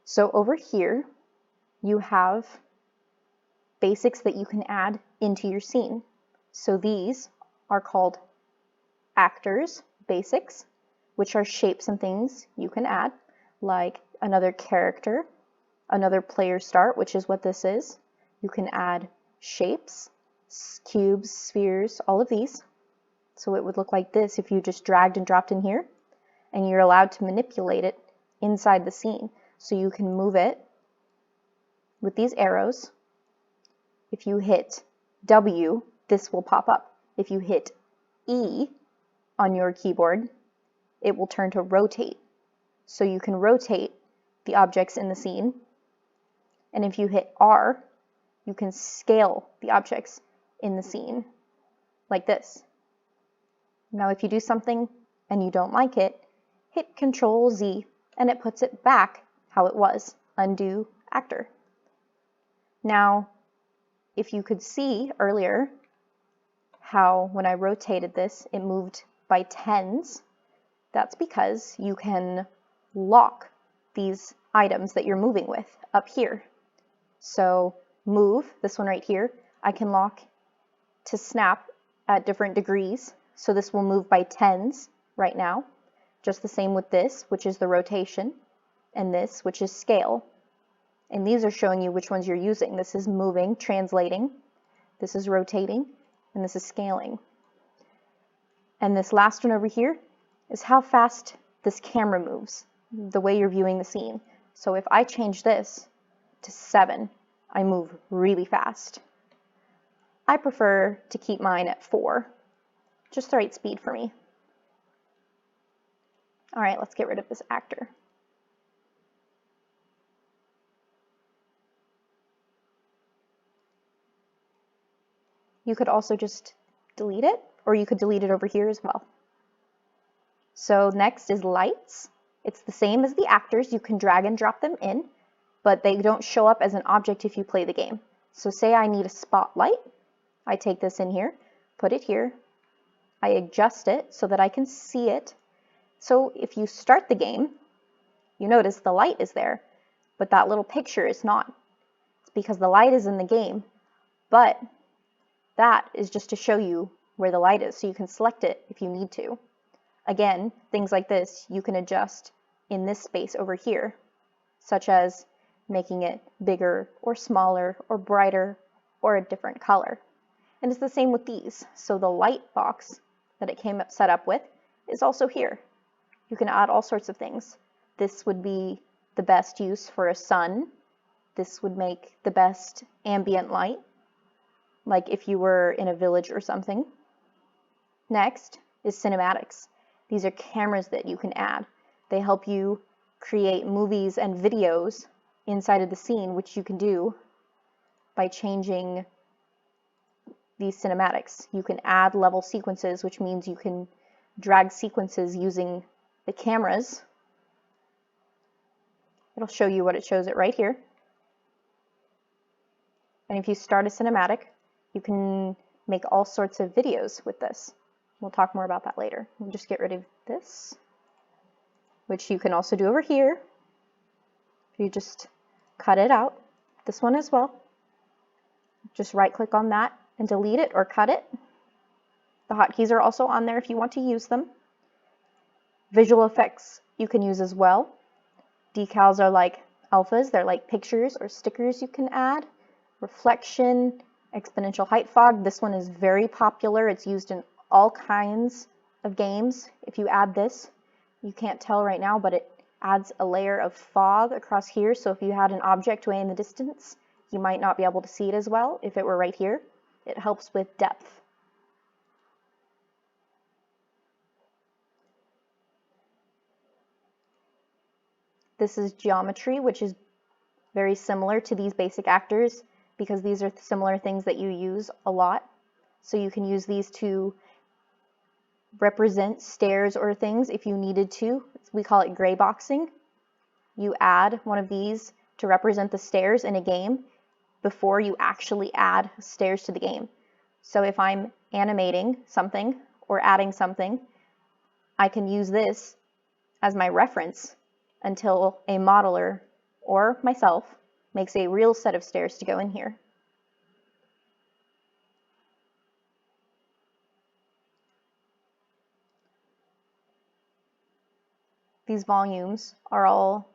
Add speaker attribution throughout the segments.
Speaker 1: So over here, you have basics that you can add into your scene. So these are called actors basics, which are shapes and things you can add, like another character, another player start, which is what this is. You can add shapes, cubes, spheres, all of these. So it would look like this if you just dragged and dropped in here, and you're allowed to manipulate it inside the scene. So you can move it with these arrows. If you hit W, this will pop up. If you hit E on your keyboard, it will turn to rotate. So you can rotate the objects in the scene. And if you hit R, you can scale the objects in the scene, like this. Now if you do something and you don't like it, hit Control Z and it puts it back how it was. Undo actor. Now, if you could see earlier how when I rotated this, it moved by tens, that's because you can lock these items that you're moving with up here. So move, this one right here, I can lock to snap at different degrees. So this will move by tens right now. Just the same with this, which is the rotation, and this, which is scale. And these are showing you which ones you're using. This is moving, translating, this is rotating, and this is scaling. And this last one over here is how fast this camera moves, the way you're viewing the scene. So if I change this to 7, I move really fast. I prefer to keep mine at 4, just the right speed for me. All right, let's get rid of this actor. You could also just delete it, or you could delete it over here as well. So next is lights. It's the same as the actors. You can drag and drop them in, but they don't show up as an object if you play the game. So say I need a spotlight. I take this in here, put it here. I adjust it so that I can see it. So if you start the game, you notice the light is there, but that little picture is not. It's because the light is in the game, but that is just to show you where the light is, so you can select it if you need to. Again, things like this you can adjust in this space over here, such as making it bigger or smaller or brighter or a different color. And it's the same with these. So the light box that it came set up with is also here. You can add all sorts of things. This would be the best use for a sun. This would make the best ambient light, like if you were in a village or something. Next is cinematics. These are cameras that you can add. They help you create movies and videos inside of the scene, which you can do by changing these cinematics. You can add level sequences, which means you can drag sequences using the cameras. It'll show you what it shows it right here. And if you start a cinematic, you can make all sorts of videos with this. We'll talk more about that later. We'll just get rid of this, which you can also do over here. You just cut it out. This one as well. Just right click on that and delete it or cut it. The hotkeys are also on there if you want to use them. Visual effects you can use as well. Decals are like alphas. They're like pictures or stickers you can add. Reflection, exponential height fog. This one is very popular. It's used in all kinds of games. If you add this, you can't tell right now, but it adds a layer of fog across here. So if you had an object way in the distance, you might not be able to see it as well if it were right here. It helps with depth. This is geometry, which is very similar to these basic actors because these are similar things that you use a lot. So you can use these to represent stairs or things if you needed to. We call it gray boxing. You add one of these to represent the stairs in a game before you actually add stairs to the game. So if I'm animating something or adding something, I can use this as my reference until a modeler or myself, makes a real set of stairs to go in here. These volumes are all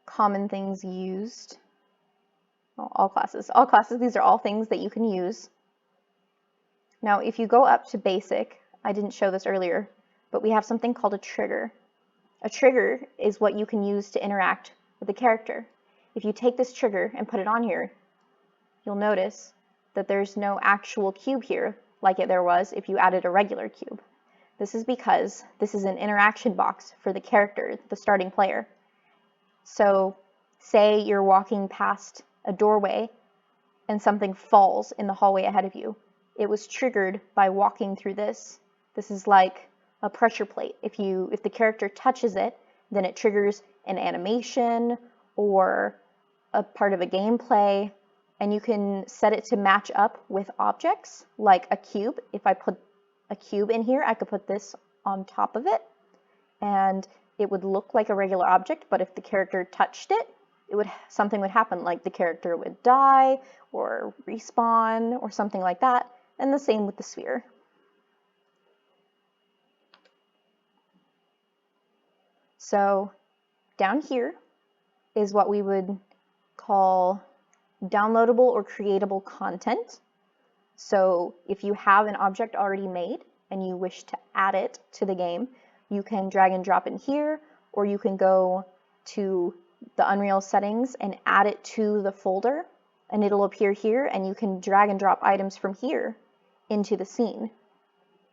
Speaker 1: common things used. Well, all classes, these are all things that you can use. Now, if you go up to basic, I didn't show this earlier, but we have something called a trigger. A trigger is what you can use to interact with the character. If you take this trigger and put it on here, you'll notice that there's no actual cube here like there was if you added a regular cube. This is because this is an interaction box for the character, the starting player. So say you're walking past a doorway and something falls in the hallway ahead of you. It was triggered by walking through this. This is like a pressure plate. If the character touches it, then it triggers an animation or a part of a gameplay, and you can set it to match up with objects like a cube. If I put a cube in here, I could put this on top of it, and it would look like a regular object, but if the character touched it, something would happen, like the character would die or respawn or something like that, and the same with the sphere. So down here is what we would call downloadable or creatable content. So if you have an object already made and you wish to add it to the game, you can drag and drop in here, or you can go to the Unreal settings and add it to the folder, and it'll appear here, and you can drag and drop items from here into the scene.